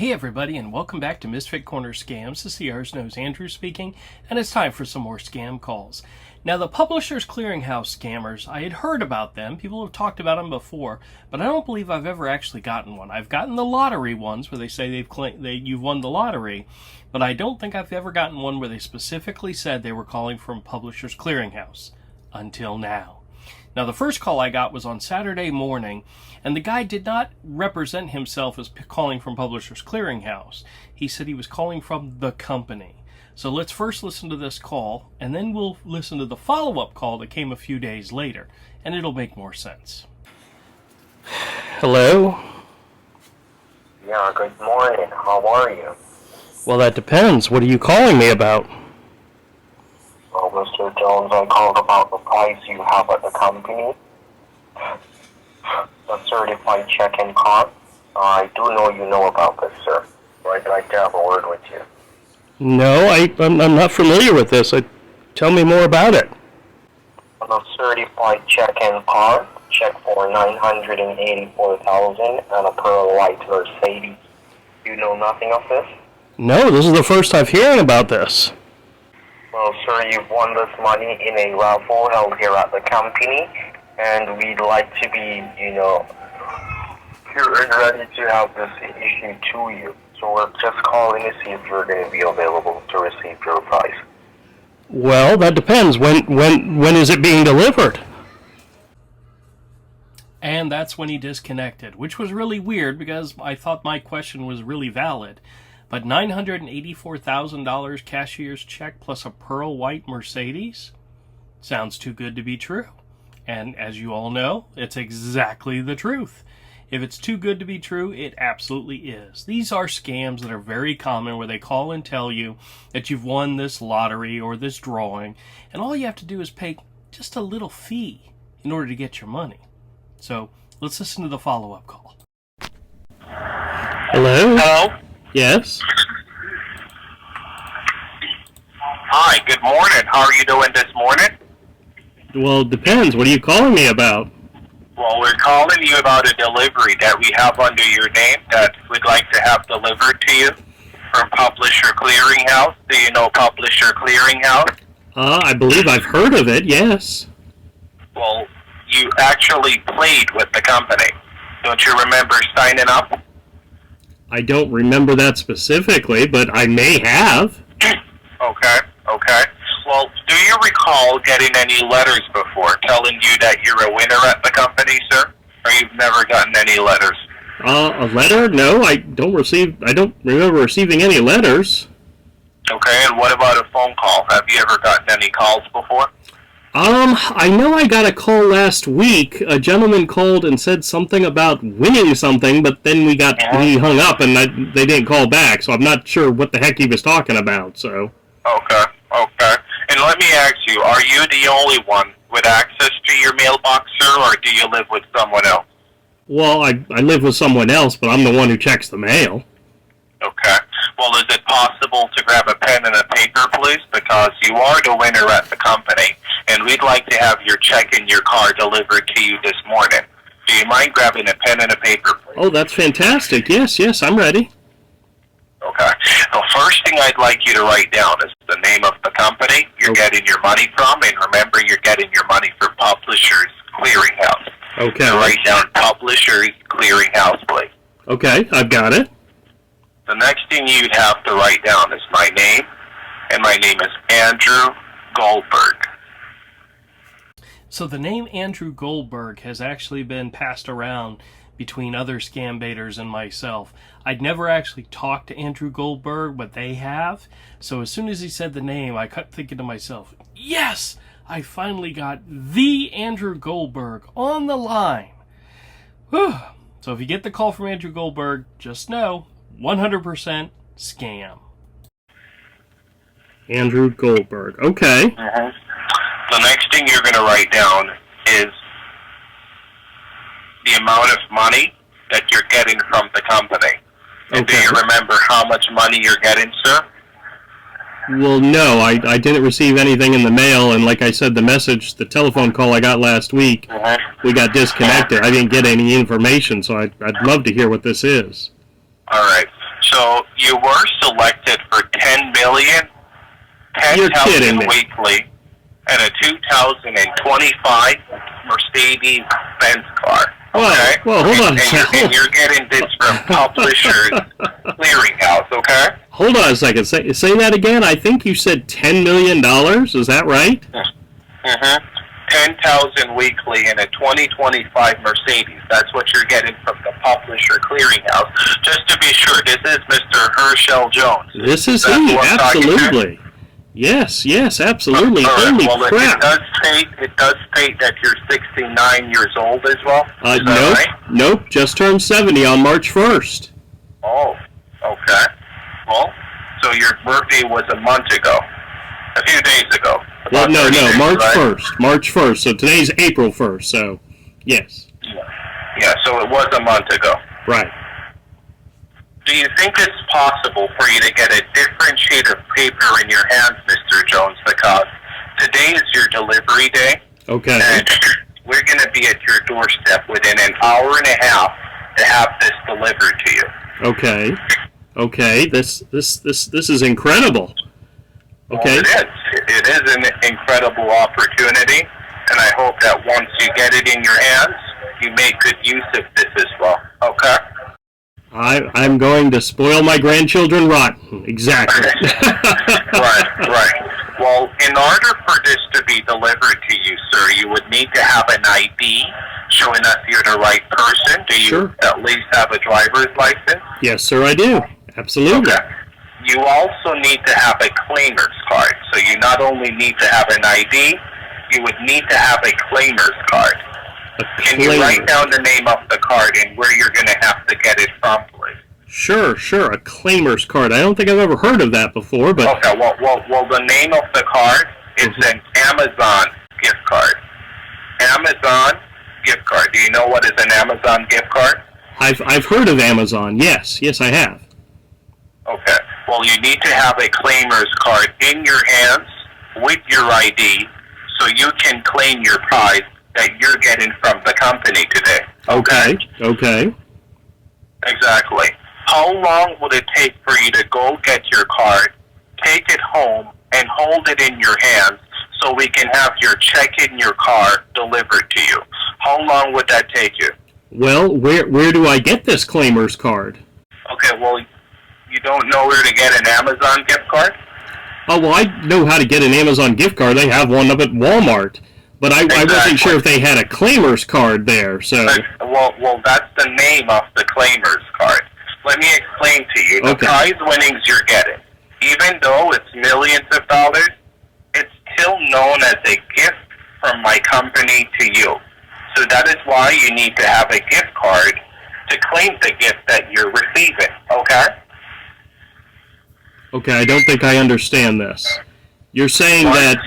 Hey everybody, and welcome back to Misfit Corner Scams. This is Yours Knows Andrew speaking, and it's time for some more scam calls. Now, the Publishers Clearinghouse scammers, I had heard about them. People have talked about them before, but I don't believe I've ever actually gotten one. I've gotten the lottery ones where they say you've won the lottery, but I don't think I've ever gotten one where they specifically said they were calling from Publishers Clearinghouse. Until now. Now, the first call I got was on Saturday morning, and the guy did not represent himself as calling from Publishers Clearinghouse. He said he was calling from the company. So let's first listen to this call, and then we'll listen to the follow-up call that came a few days later, and it'll make more sense. Hello? Yeah, good morning. How are you? Well, that depends. What are you calling me about? Well, Mr. Jones, I called about the price you have at the company. The certified check-in card. I do know you know about this, sir. So I'd like to have a word with you. No, I'm not familiar with this. Tell me more about it. The certified check-in card, check for $984,000 and a pearl white Mercedes. You know nothing of this? No, this is the first I'm hearing about this. Well, sir, you've won this money in a raffle held here at the company, and we'd like to be, here and ready to have this issued to you. So we're just calling to see if you're going to be available to receive your prize. Well, that depends. When is it being delivered? And that's when he disconnected, which was really weird because I thought my question was really valid. But $984,000 cashier's check plus a pearl white Mercedes? Sounds too good to be true. And as you all know, it's exactly the truth. If it's too good to be true, it absolutely is. These are scams that are very common where they call and tell you that you've won this lottery or this drawing, and all you have to do is pay just a little fee in order to get your money. So let's listen to the follow-up call. Hello? Hello? Yes? Hi, good morning. How are you doing this morning? Well, it depends. What are you calling me about? Well, we're calling you about a delivery that we have under your name that we'd like to have delivered to you from Publisher Clearinghouse. Do you know Publisher Clearinghouse? I believe I've heard of it, yes. Well, you actually played with the company. Don't you remember signing up? I don't remember that specifically, but I may have. Okay. Well, do you recall getting any letters before telling you that you're a winner at the company, sir? Or you've never gotten any letters? A letter? No, I don't remember receiving any letters. Okay, and what about a phone call? Have you ever gotten any calls before? I know I got a call last week. A gentleman called and said something about winning something, but then he hung up and they didn't call back, so I'm not sure what the heck he was talking about, so. Okay. And let me ask you, are you the only one with access to your mailbox, sir, or do you live with someone else? Well, I live with someone else, but I'm the one who checks the mail. Okay. Well, is it possible to grab a pen and a paper, please? Because you are the winner at the company, and we'd like to have your check and your card delivered to you this morning. Do you mind grabbing a pen and a paper, please? Oh, that's fantastic. Yes, I'm ready. Okay. The first thing I'd like you to write down is the name of the company you're getting your money from, and remember you're getting your money from Publishers Clearinghouse. Okay. So write down Publishers Clearinghouse, please. Okay, I've got it. The next thing you'd have to write down is my name, and my name is Andrew Goldberg. So the name Andrew Goldberg has actually been passed around between other scam baiters and myself. I'd never actually talked to Andrew Goldberg, but they have. So as soon as he said the name, I kept thinking to myself, yes, I finally got the Andrew Goldberg on the line. Whew. So if you get the call from Andrew Goldberg, just know, 100% scam. Andrew Goldberg. Okay. The next thing you're going to write down is the amount of money that you're getting from the company. And do you remember how much money you're getting, sir? Well, no, I didn't receive anything in the mail, and like I said, the telephone call I got last week, we got disconnected. I didn't get any information, so I'd love to hear what this is. All right. So you were selected for 10 million, You're kidding 10,000 me. weekly, and a 2025 Mercedes-Benz car. Okay? Whoa, hold on a second. And you're getting this from Publishers Clearinghouse, okay? Hold on a second. Say that again. I think you said $10 million. Is that right? Mm-hmm. 10,000 weekly in a 2025 Mercedes. That's what you're getting from the Publisher Clearinghouse. Just to be sure, this is Mr. Herschel Jones. This is he. Absolutely. Yes, absolutely. Holy crap. It does state that you're 69 years old as well. Is that Nope. right? Nope. Just turned 70 on March 1st. Oh, okay. Well, so your birthday was a month ago. A few days ago. Well, no, days, March right? 1st. March 1st. So today's April 1st. So, yes. Yeah, so it was a month ago. Right. Do you think it's possible for you to get a different sheet of paper in your hands, Mr. Jones? Because today is your delivery day. Okay. And we're going to be at your doorstep within an hour and a half to have this delivered to you. Okay. This is incredible. Okay. Well, it is an incredible opportunity, and I hope that once you get it in your hands, you make good use of this as well. Okay? I'm going to spoil my grandchildren rotten. Exactly. Right. Well, in order for this to be delivered to you, sir, you would need to have an ID showing us you're the right person. Do you Sure. at least have a driver's license? Yes, sir, I do. Absolutely. Okay. You also need to have a claimer's card. So you not only need to have an ID, you would need to have a claimer's card. Can you write down the name of the card and where you're going to have to get it from, please? Sure. A claimer's card. I don't think I've ever heard of that before, but... Okay, well, the name of the card is an Amazon gift card. Amazon gift card. Do you know what is an Amazon gift card? I've heard of Amazon. Yes, I have. Okay. Well, you need to have a claimer's card in your hands with your ID so you can claim your prize that you're getting from the company today. Okay. Exactly. How long would it take for you to go get your card, take it home, and hold it in your hands so we can have your check in your car delivered to you? How long would that take you? Well, where do I get this claimer's card? Okay, well, you don't know where to get an Amazon gift card? Oh, well, I know how to get an Amazon gift card. They have one up at Walmart. But I wasn't sure if they had a claimer's card there, so... Well, that's the name of the claimer's card. Let me explain to you. The prize winnings you're getting, even though it's millions of dollars, it's still known as a gift from my company to you. So that is why you need to have a gift card to claim the gift that you're receiving, okay? Okay, I don't think I understand this. You're saying that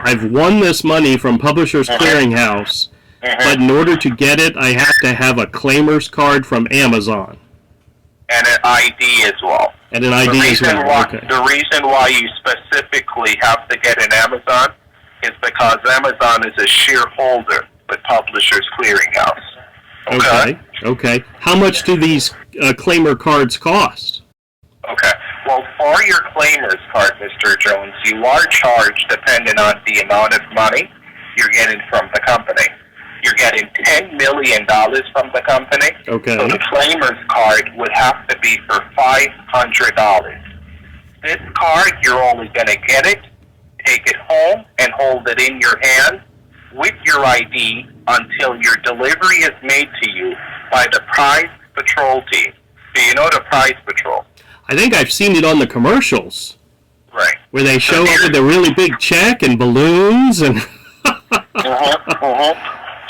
I've won this money from Publishers Clearinghouse, but in order to get it, I have to have a claimer's card from Amazon. And an ID as well. And an ID as well, okay. The reason why you specifically have to get an Amazon is because Amazon is a shareholder with Publishers Clearinghouse. Okay. How much do these claimer cards cost? Okay. Well, for your claimer's card, Mr. Jones, you are charged depending on the amount of money you're getting from the company. You're getting $10 million from the company. Okay. So the claimer's card would have to be for $500. This card, you're only going to get it, take it home, and hold it in your hand with your ID until your delivery is made to you by the Prize Patrol team. Do you know the Prize Patrol? I think I've seen it on the commercials. Right. Where they show up with a really big check and balloons and...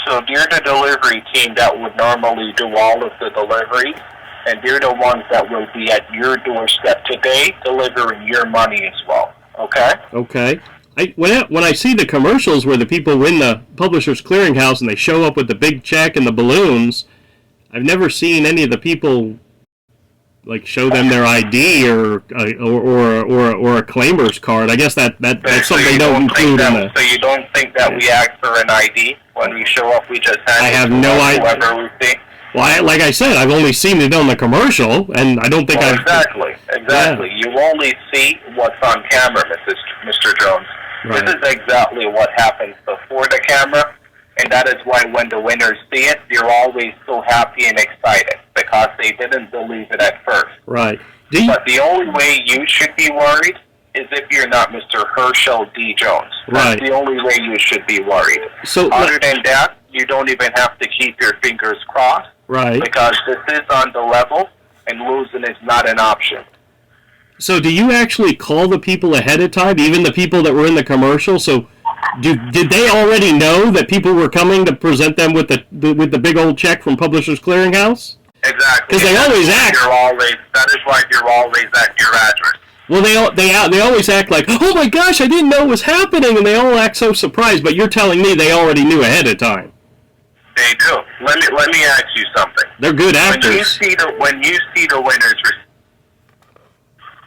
So they're the delivery team that would normally do all of the deliveries, and they're the ones that will be at your doorstep today delivering your money as well. Okay? Okay. When I see the commercials where the people win the Publishers Clearinghouse and they show up with the big check and the balloons, I've never seen any of the people like show them their ID or a claimer's card. I guess that's something they don't include in the... So you don't think that we ask for an ID when we show up? We just hand I it have to no idea. whoever we see? Well, like I said, I've only seen it on the commercial, and I don't think I've... Exactly. Yeah. You only see what's on camera, Mr. Jones. Right. This is exactly what happens before the camera, and that is why when the winners see it, they're always so happy and excited, because they didn't believe it at first. Right. But the only way you should be worried is if you're not Mr. Herschel D. Jones. Right. That's the only way you should be worried. So, other than that, you don't even have to keep your fingers crossed. Right. Because this is on the level, and losing is not an option. So do you actually call the people ahead of time, even the people that were in the commercial? So did they already know that people were coming to present them with the big old check from Publishers Clearinghouse? Exactly. Because they always act. That is why you're always at your address. Well, they always act like, oh my gosh, I didn't know it was happening, and they all act so surprised. But you're telling me they already knew ahead of time. They do. Let me ask you something. They're good actors. When you see the winners,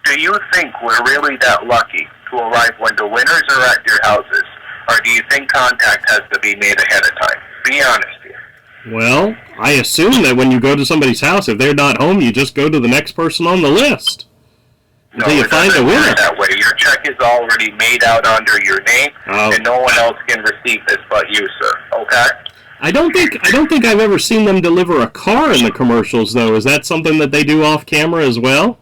do you think we're really that lucky to arrive when the winners are at your houses, or do you think contact has to be made ahead of time? Be honest here. Well, I assume that when you go to somebody's house, if they're not home, you just go to the next person on the list. No, it doesn't work that way. Your check is already made out under your name, and no one else can receive this but you, sir. Okay? I don't think I've ever seen them deliver a car in the commercials, though. Is that something that they do off camera as well?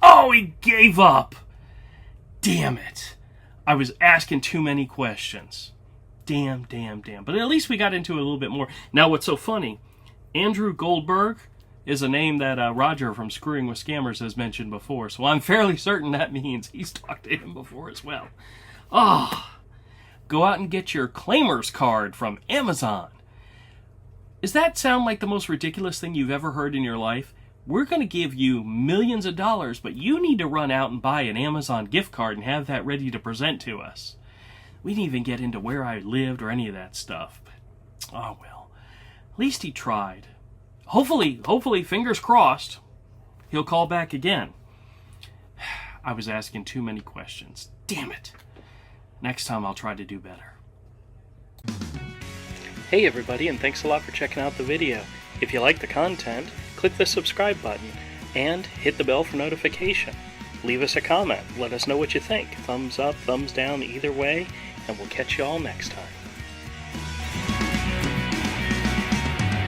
Oh, he gave up. Damn it. I was asking too many questions. Damn. But at least we got into it a little bit more. Now, what's so funny, Andrew Goldberg is a name that Roger from Screwing with Scammers has mentioned before, so I'm fairly certain that means he's talked to him before as well. Go out and get your Claimers card from Amazon. Does that sound like the most ridiculous thing you've ever heard in your life? We're going to give you millions of dollars, but you need to run out and buy an Amazon gift card and have that ready to present to us. We didn't even get into where I lived or any of that stuff. But, oh well. At least he tried. Hopefully, fingers crossed, he'll call back again. I was asking too many questions. Damn it. Next time I'll try to do better. Hey everybody, and thanks a lot for checking out the video. If you like the content, click the subscribe button and hit the bell for notification. Leave us a comment. Let us know what you think. Thumbs up, thumbs down, either way, and we'll catch you all next time.